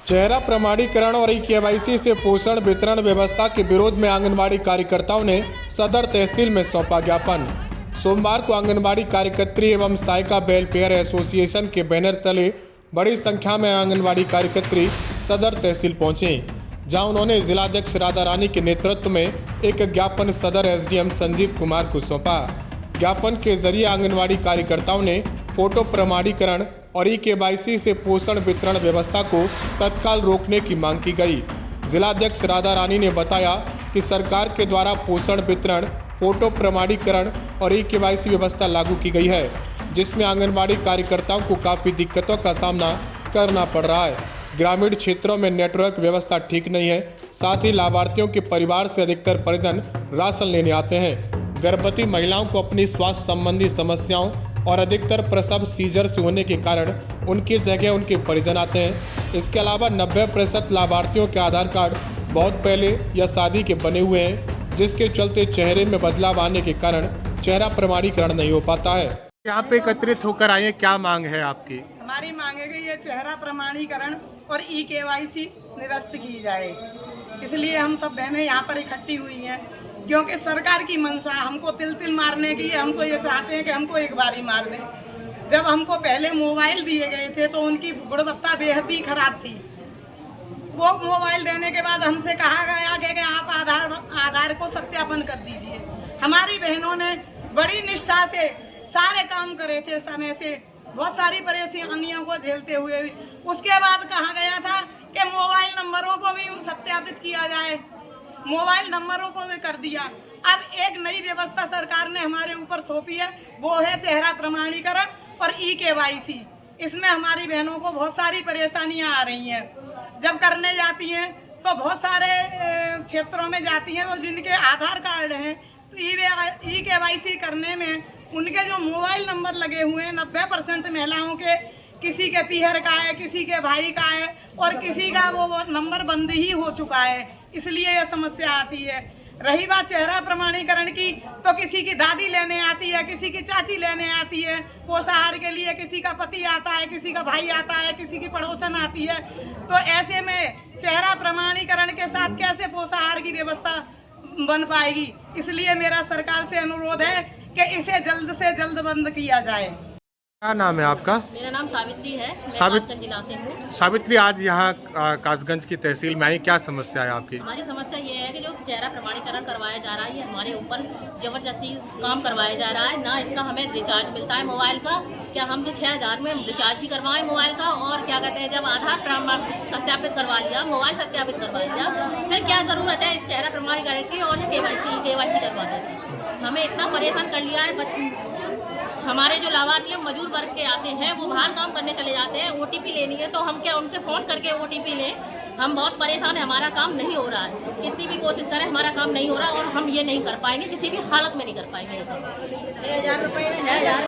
चेहरा प्रमाणीकरण और ई-केवाईसी से पोषण वितरण व्यवस्था के विरोध में आंगनबाड़ी कार्यकर्ताओं ने सदर तहसील में सौंपा ज्ञापन। सोमवार को आंगनबाड़ी कार्यकर्त्री एवं सायका वेलफेयर एसोसिएशन के बैनर तले बड़ी संख्या में आंगनबाड़ी कार्यकर्त्री सदर तहसील पहुंचे, जहां उन्होंने जिलाध्यक्ष राधा रानी के नेतृत्व में एक ज्ञापन सदर एसडीएम संजीव कुमार को सौंपा। ज्ञापन के जरिए आंगनबाड़ी कार्यकर्ताओं ने फोटो प्रमाणीकरण और ई-केवाईसी से पोषण वितरण व्यवस्था को तत्काल रोकने की मांग की गई। जिलाध्यक्ष राधा रानी ने बताया कि सरकार के द्वारा पोषण वितरण, फोटो प्रमाणीकरण और ई-केवाईसी व्यवस्था लागू की गई है, जिसमें आंगनबाड़ी कार्यकर्ताओं को काफ़ी दिक्कतों का सामना करना पड़ रहा है। ग्रामीण क्षेत्रों में नेटवर्क व्यवस्था ठीक नहीं है, साथ ही लाभार्थियों के परिवार से अधिकतर परिजन राशन लेने आते हैं। गर्भवती महिलाओं को अपनी स्वास्थ्य संबंधी समस्याओं और अधिकतर प्रसव सीजर से होने के कारण उनकी जगह उनके परिजन आते हैं। इसके अलावा 90% लाभार्थियों के आधार कार्ड बहुत पहले या शादी के बने हुए हैं, जिसके चलते चेहरे में बदलाव आने के कारण चेहरा प्रमाणीकरण नहीं हो पाता है। यहाँ पे एकत्रित होकर आए, क्या मांग है आपकी? हमारी मांग है कि ये चेहरा प्रमाणीकरण और ई-केवाईसी निरस्त की जाए। इसलिए हम सब बहनें यहाँ पर इकट्ठी हुई हैं, क्योंकि सरकार की मंशा हमको तिल मारने की है। हम तो ये चाहते हैं कि हमको एक बारी मार दें। जब हमको पहले मोबाइल दिए गए थे तो उनकी गुणवत्ता बेहद ही खराब थी। वो मोबाइल देने के बाद हमसे कहा गया कि आप आधार को सत्यापन कर दीजिए। हमारी बहनों ने बड़ी निष्ठा से सारे काम करे थे, समय से बहुत सारी परेशानियों को झेलते हुए भी। उसके बाद कहा गया था कि मोबाइल नंबरों को भी सत्यापित किया जाए। मोबाइल नंबरों को भी कर दिया। अब एक नई व्यवस्था सरकार ने हमारे ऊपर थोपी है, वो है चेहरा प्रमाणीकरण और ई-केवाईसी। इसमें हमारी बहनों को बहुत सारी परेशानियां आ रही हैं। जब करने जाती हैं तो बहुत सारे क्षेत्रों में जाती हैं, तो जिनके आधार कार्ड हैं तो ई-केवाईसी करने में उनके जो मोबाइल नंबर लगे हुए हैं 90% महिलाओं के किसी के पीहर का है, किसी के भाई का है और किसी का वो नंबर बंद ही हो चुका है। इसलिए यह समस्या आती है। रही बात चेहरा प्रमाणीकरण की, तो किसी की दादी लेने आती है, किसी की चाची लेने आती है पोषाहार के लिए, किसी का पति आता है, किसी का भाई आता है, किसी की पड़ोसन आती है। तो ऐसे में चेहरा प्रमाणीकरण के साथ कैसे पोषाहार की व्यवस्था बन पाएगी? इसलिए मेरा सरकार से अनुरोध है कि इसे जल्द से जल्द बंद किया जाए। क्या नाम है आपका? मेरा नाम सावित्री है। मैं कासगंज जिला से हूँ। सावित्री, आज यहाँ कासगंज की तहसील में आई, क्या समस्या है आपकी? हमारी समस्या ये है कि जो चेहरा प्रमाणीकरण करवाया जा रहा है, ये हमारे ऊपर जबरदस्ती काम करवाया जा रहा है। ना इसका हमें रिचार्ज मिलता है मोबाइल का। क्या हम जो 6000 में रिचार्ज भी करवाएं मोबाइल का, और क्या कहते हैं, जब आधार प्रमाण सत्यापित करवा लिया, मोबाइल सत्यापित करवा लिया, फिर क्या ज़रूरत है इस चेहरा प्रमाणीकरण की और केवाईसी करवाने की? हमें इतना परेशान कर लिया है। हमारे जो लाभार्थी हैं मजदूर वर्ग के आते हैं, वो बाहर काम करने चले जाते हैं। ओटीपी लेनी है तो हम क्या उनसे फ़ोन करके ओटीपी लें? हम बहुत परेशान हैं, हमारा काम नहीं हो रहा है। किसी भी कोशिश करें, हमारा काम नहीं हो रहा और हम ये नहीं कर पाएंगे, किसी भी हालत में नहीं कर पाएंगे। 6000 रुपये